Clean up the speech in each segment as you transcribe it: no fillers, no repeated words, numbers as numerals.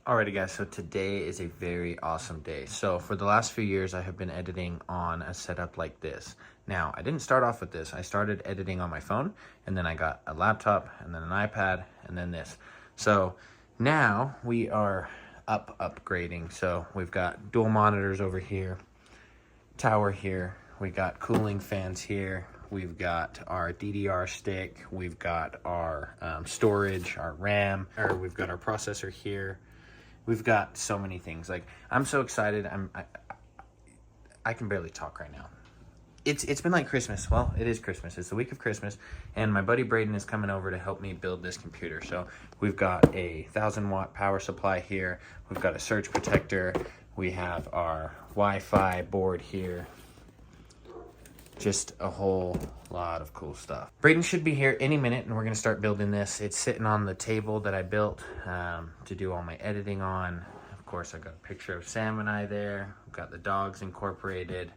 Alrighty guys, so today is a very awesome day. So for the last few years, I have been editing on a setup like this. Now, I didn't start off with this. I started editing on my phone, and then I got a laptop, and then an iPad, and then this. So now we are upgrading. So we've got dual monitors over here, tower here, we got cooling fans here, we've got our DDR stick, we've got our storage, our RAM, or we've got our processor here. We've got so many things. Like, I'm so excited. I can barely talk right now. It's been like Christmas. Well, it is Christmas. It's the week of Christmas, and my buddy Braden is coming over to help me build this computer. So we've got a 1,000-watt power supply here. We've got a surge protector. We have our Wi-Fi board here. Just a whole lot of cool stuff. Braden should be here any minute, and we're gonna start building this. It's sitting on the table that I built to do all my editing on. Of course, I got a picture of Sam and I there. I've got the dogs incorporated.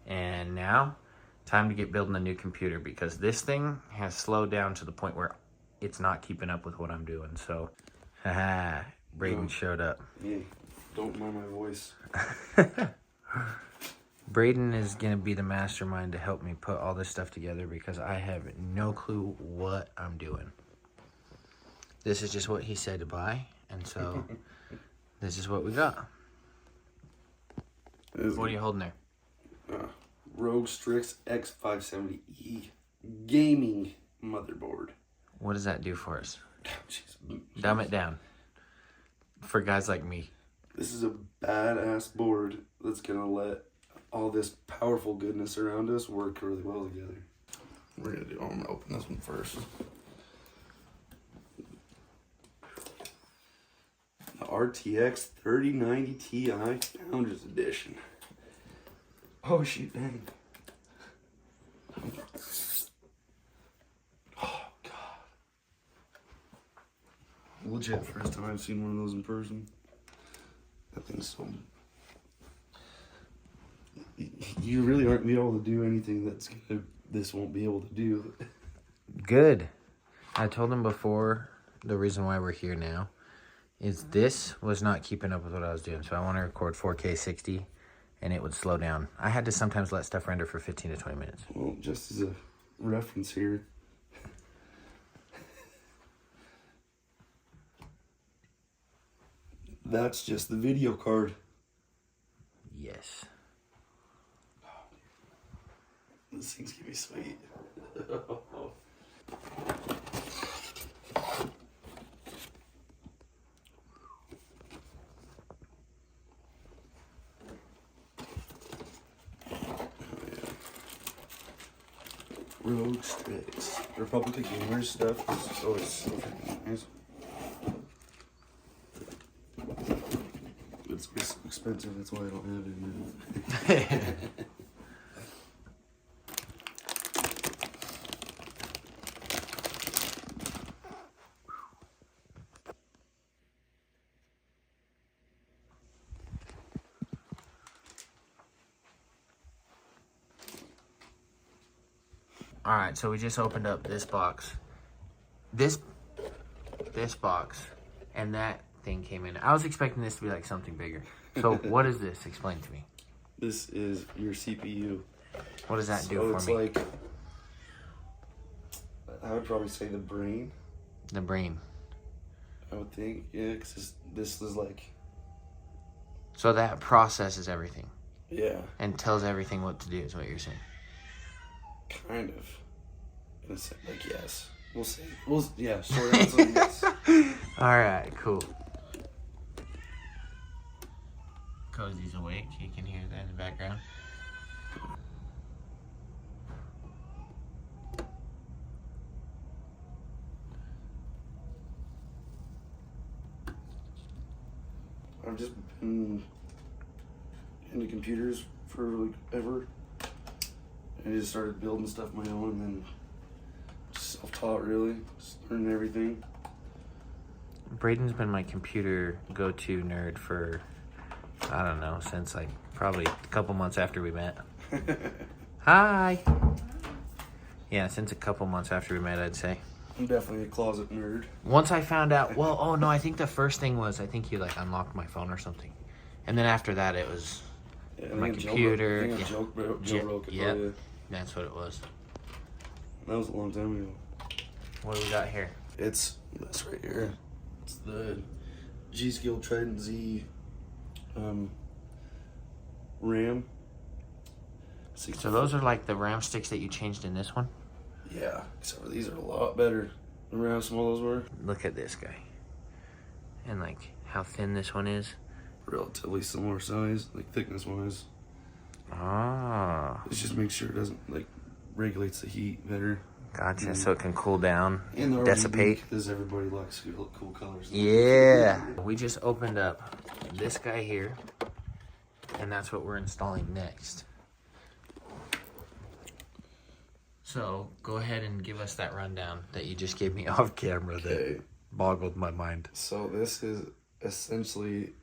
And now, time to get building a new computer, because this thing has slowed down to the point where it's not keeping up with what I'm doing. So, haha, Braden showed up. Yeah, don't mind my voice. Braden is going to be the mastermind to help me put all this stuff together, because I have no clue what I'm doing. This is just what he said to buy, and so this is what we got. What are you holding there? Rogue Strix X570E gaming motherboard. What does that do for us? Dumb it down for guys like me. This is a badass board that's going to let all this powerful goodness around us work really well together. I'm gonna open this one first. The RTX 3090 Ti Founders Edition. Oh shoot, dang. Oh god. Legit first time I've seen one of those in person. That thing's so... You really aren't be able to do anything that's gonna, this won't be able to do. Good. I told him before, the reason why we're here now is this was not keeping up with what I was doing. So I want to record 4K 60 and it would slow down. I had to sometimes let stuff render for 15 to 20 minutes. Well, just as a reference here, that's just the video card. Yes. This thing's gonna be sweet. Rogue Strix. Republic of Gamers stuff is always so freaking nice. It's expensive, that's why I don't have it now. All right, so we just opened up this box. This box, and that thing came in. I was expecting this to be like something bigger. So what is this? Explain to me. This is your CPU. What does that do So for it's me? like, I would probably say the brain. The brain. I would think, yeah, because this is like... So that processes everything. Yeah. And tells everything what to do, is what you're saying. Kind of. In a sense, like, yes. We'll see. Yeah, short answer, yes. Alright, cool. Cozy's awake. You can hear that in the background. I've just been into computers for like ever. I just started building stuff my own, and then just self-taught, really, just learning everything. Braden's been my computer go-to nerd for, I don't know, since like probably a couple months after we met. Hi! Yeah, since a couple months after we met, I'd say. I'm definitely a closet nerd. Once I found out, well, oh no, I think the first thing was, I think you like unlocked my phone or something. And then after that, it was my computer. I think I jailbroke it. Yeah, Yeah. that's what it was. That was a long time ago. What do we got here? It's this right here. It's the G-Skill Trident Z RAM. So those are like the RAM sticks that you changed in this one? Yeah, except for these are a lot better. Remember how small those were? Look at this guy. And like how thin this one is. Relatively similar size, like thickness wise. Ah. It just makes sure it doesn't like regulates the heat better. Gotcha. So it can cool down, And the dissipate. because everybody likes cool colors. Yeah. We just opened up this guy here, and that's what we're installing next. So go ahead and give us that rundown that you just gave me off camera that boggled my mind. So this is essentially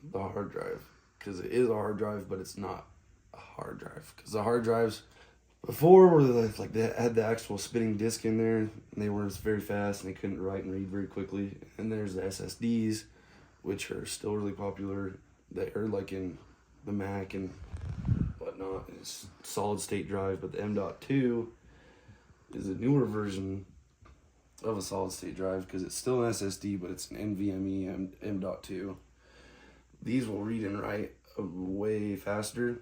the hard drive, because it is a hard drive, but it's not a hard drive. Because the hard drives before were like they had the actual spinning disk in there, and they weren't very fast, and they couldn't write and read very quickly. And there's the SSDs, which are still really popular. They are like in the Mac and whatnot. It's solid state drive, but the M.2 is a newer version of a solid state drive because it's still an SSD, but it's an NVMe M.2. These will read and write way faster,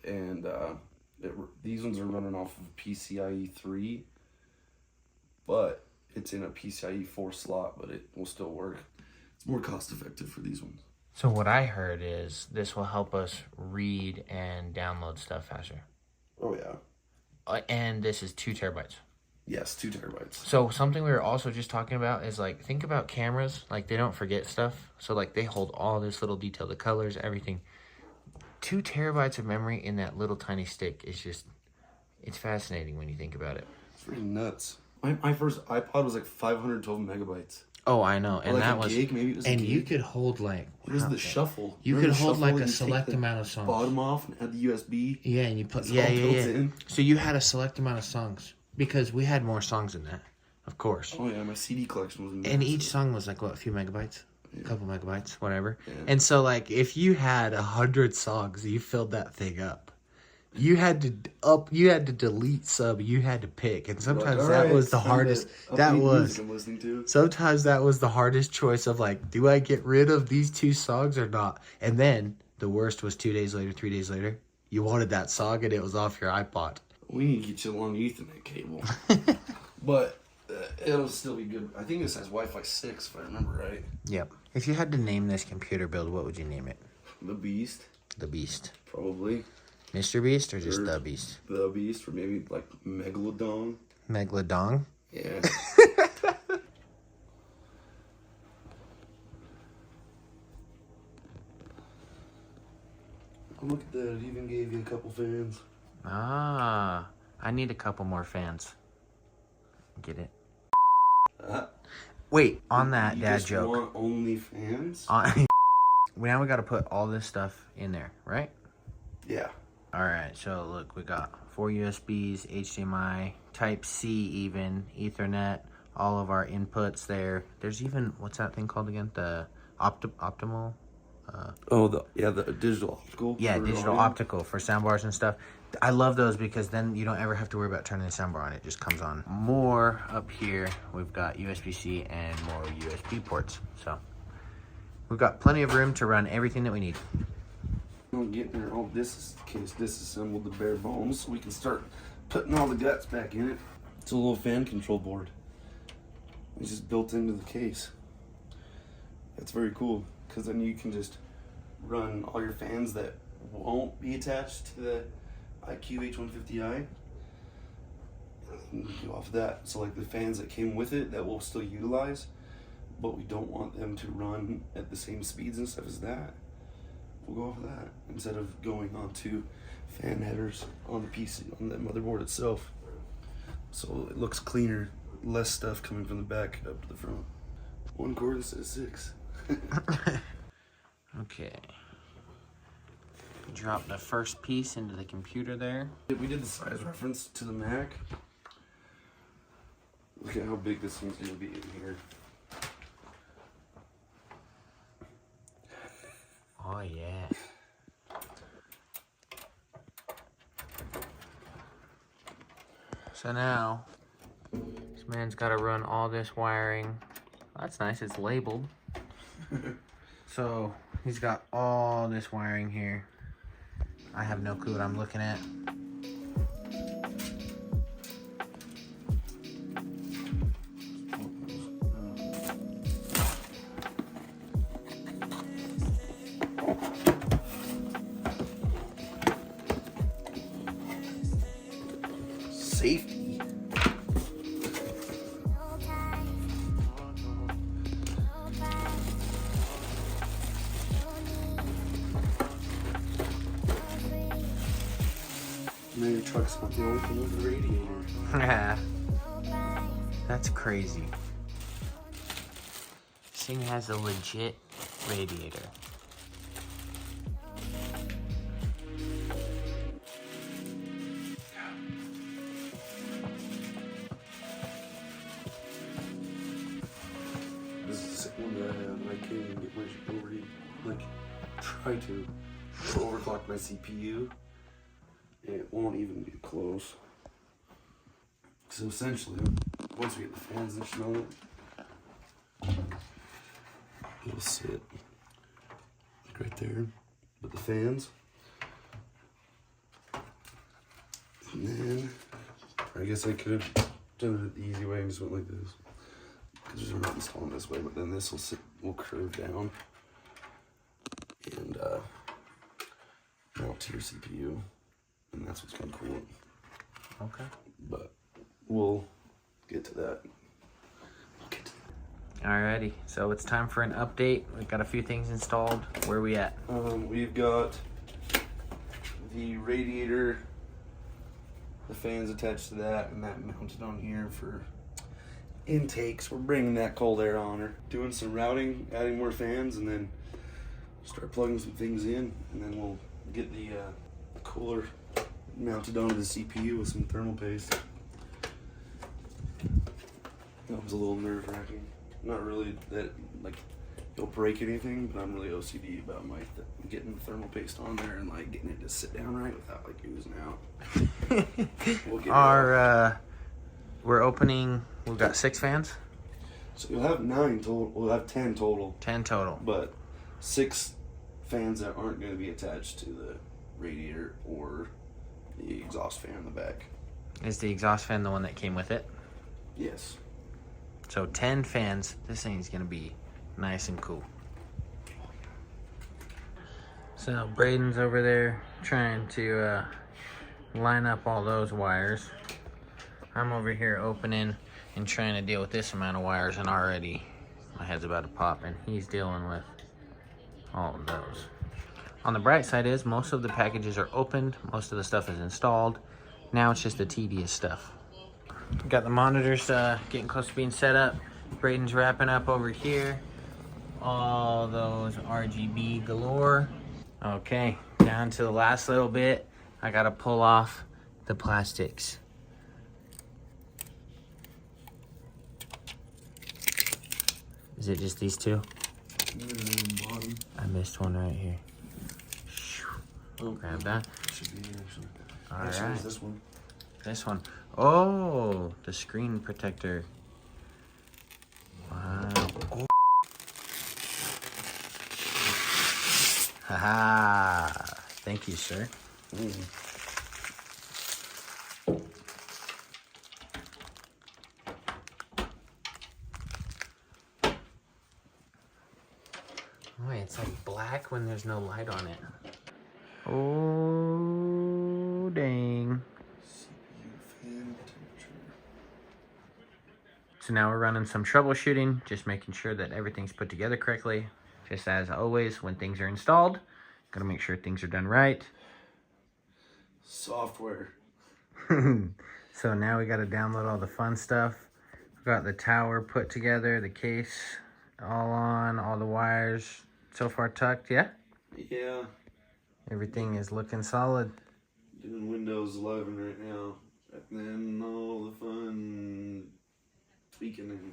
and these ones are running off of PCIe 3, but it's in a PCIe 4 slot, but it will still work. It's more cost effective for these ones. So what I heard is this will help us read and download stuff faster. Oh yeah. And this is 2 terabytes. Yes, 2 terabytes. So something we were also just talking about is like, think about cameras, like they don't forget stuff. So like they hold all this little detail, the colors, everything. 2 terabytes of memory in that little tiny stick is just, it's fascinating when you think about it. It's really nuts. My first iPod was like 512 megabytes. Oh, I know. And like that a was, gig, maybe it was and a gig. you could hold like, What is the shuffle? You Remember could the hold shuffle like where a you take select the amount of songs. bottom off and add the USB. Yeah, and you put, It's yeah. all built in. So you had a select amount of songs because we had more songs than that, of course. Oh yeah, my CD collection was massive. And each song was like, what, a few megabytes? Yeah. A couple megabytes, whatever. Yeah. And so like, if you had 100 songs, you filled that thing up. You had to delete some, you had to pick. And sometimes Like, that alright, was the hardest. That was, I'm listening to. sometimes that was the hardest choice of like, do I get rid of these 2 songs or not? And then the worst was 2 days later, 3 days later, you wanted that song and it was off your iPod. We need to get you a long Ethernet cable. But it'll still be good. I think this has Wi-Fi 6, if I remember right. Yep. If you had to name this computer build, what would you name it? The Beast. The Beast. Probably. Mr. Beast or just Or The Beast? The Beast, or maybe like Megalodon. Megalodon? Yeah. Oh, look at that. It even gave you a couple fans. Ah, I need a couple more fans. Get it? Wait, on that you dad just joke. Want only fans? Now we got to put all this stuff in there, right? Yeah. All right, so look, we got 4 USBs, HDMI, Type C even, Ethernet, all of our inputs there. There's even, what's that thing called again? The optimal? The digital optical. Yeah, for digital audio. optical for soundbars and stuff. I love those because then you don't ever have to worry about turning the soundbar on. It just comes on. More up here, we've got USB-C and more USB ports. So we've got plenty of room to run everything that we need. Don't get there. Oh, this is the case. Disassembled the bare bones so we can start putting all the guts back in it. It's a little fan control board. It's just built into the case. That's very cool because then you can just run all your fans that won't be attached to the iQ H150i. And go off that. So like the fans that came with it that we'll still utilize, but we don't want them to run at the same speeds and stuff as that. We'll go off of that instead of going onto fan headers on the PC, on the motherboard itself. So it looks cleaner, less stuff coming from the back up to the front. 1 cord instead of 6. Okay. Drop the first piece into the computer there. We did the size reference to the Mac. Look at how big this thing's gonna be in here. Oh yeah. So now, this man's got to run all this wiring. That's nice, it's labeled. So he's got all this wiring here. I have no clue what I'm looking at. Safety. Now your truck's not the only thing with the radiator. That's crazy. This thing has a legit radiator. This is the second one that I have, and I can't even get my try to overclock my CPU, and it won't even be close. So essentially, once we get the fans installed, it'll sit like right there. But the fans, and then I guess I could have done it the easy way and just went like this, because we're not installing this way. But then this will curve down and mount to your CPU, and that's what's kind of cool. Okay. But we'll get to that. Alrighty, so it's time for an update. We've got a few things installed. Where are we at? We've got the radiator, the fans attached to that, and that mounted on here for intakes. We're bringing that cold air on her. Doing some routing, adding more fans, and then start plugging some things in, and then we'll get the cooler mounted onto the CPU with some thermal paste. That was a little nerve-wracking. Not really that like you'll break anything, but I'm really OCD about my getting the thermal paste on there and like getting it to sit down right without like oozing out. We'll get we're opening. We've got 6 fans. So you'll have 9 total. We'll have 10 total. 10 total. But 6 fans that aren't going to be attached to the radiator or the exhaust fan in the back. Is the exhaust fan the one that came with it? Yes. So 10 fans. This thing's gonna be nice and cool. So Braden's over there trying to line up all those wires. I'm over here opening and trying to deal with this amount of wires, and already my head's about to pop, and he's dealing with all of those. On the bright side is most of the packages are opened, most of the stuff is installed. Now it's just the tedious stuff. Got the monitors getting close to being set up. Braden's wrapping up over here. All those RGB galore. Okay, down to the last little bit. I gotta pull off the plastics. Is it just these 2? Bottom. I missed one right here. Oh, grab that. Should be here actually. All Actually, right. it's this one. This one. Oh, the screen protector. Wow. Oh. Haha. Thank you, sir. Wait, it's like black when there's no light on it. Oh, dang. So now we're running some troubleshooting, just making sure that everything's put together correctly. Just as always, when things are installed, gotta make sure things are done right. Software. So now we gotta download all the fun stuff. We've got the tower put together, the case all on, all the wires so far tucked, yeah? Yeah. Everything is looking solid. Doing Windows 11 right now. And then all the fun tweaking and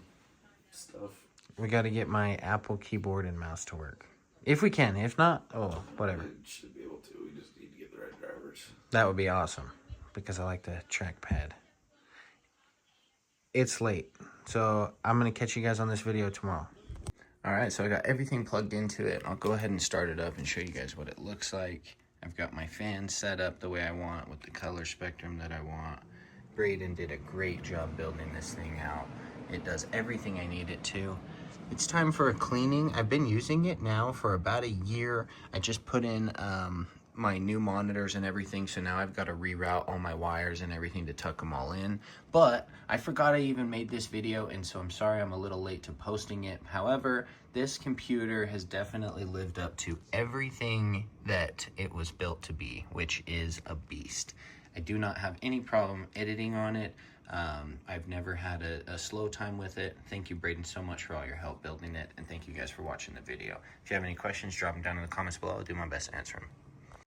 stuff. We got to get my Apple keyboard and mouse to work. If we can. If not, oh, whatever. It should be able to. We just need to get the right drivers. That would be awesome because I like the trackpad. It's late, so I'm going to catch you guys on this video tomorrow. All right, so I got everything plugged into it. I'll go ahead and start it up and show you guys what it looks like. I've got my fan set up the way I want with the color spectrum that I want. Braden did a great job building this thing out. It does everything I need it to. It's time for a cleaning. I've been using it now for about a year. I just put in my new monitors and everything, so now I've got to reroute all my wires and everything to tuck them all in. But I forgot I even made this video, and so I'm sorry I'm a little late to posting it. However, this computer has definitely lived up to everything that it was built to be, which is a beast. I do not have any problem editing on it. I've never had a slow time with it. Thank you, Braden, so much for all your help building it, and thank you guys for watching the video. If you have any questions, drop them down in the comments below. I'll do my best to answer them.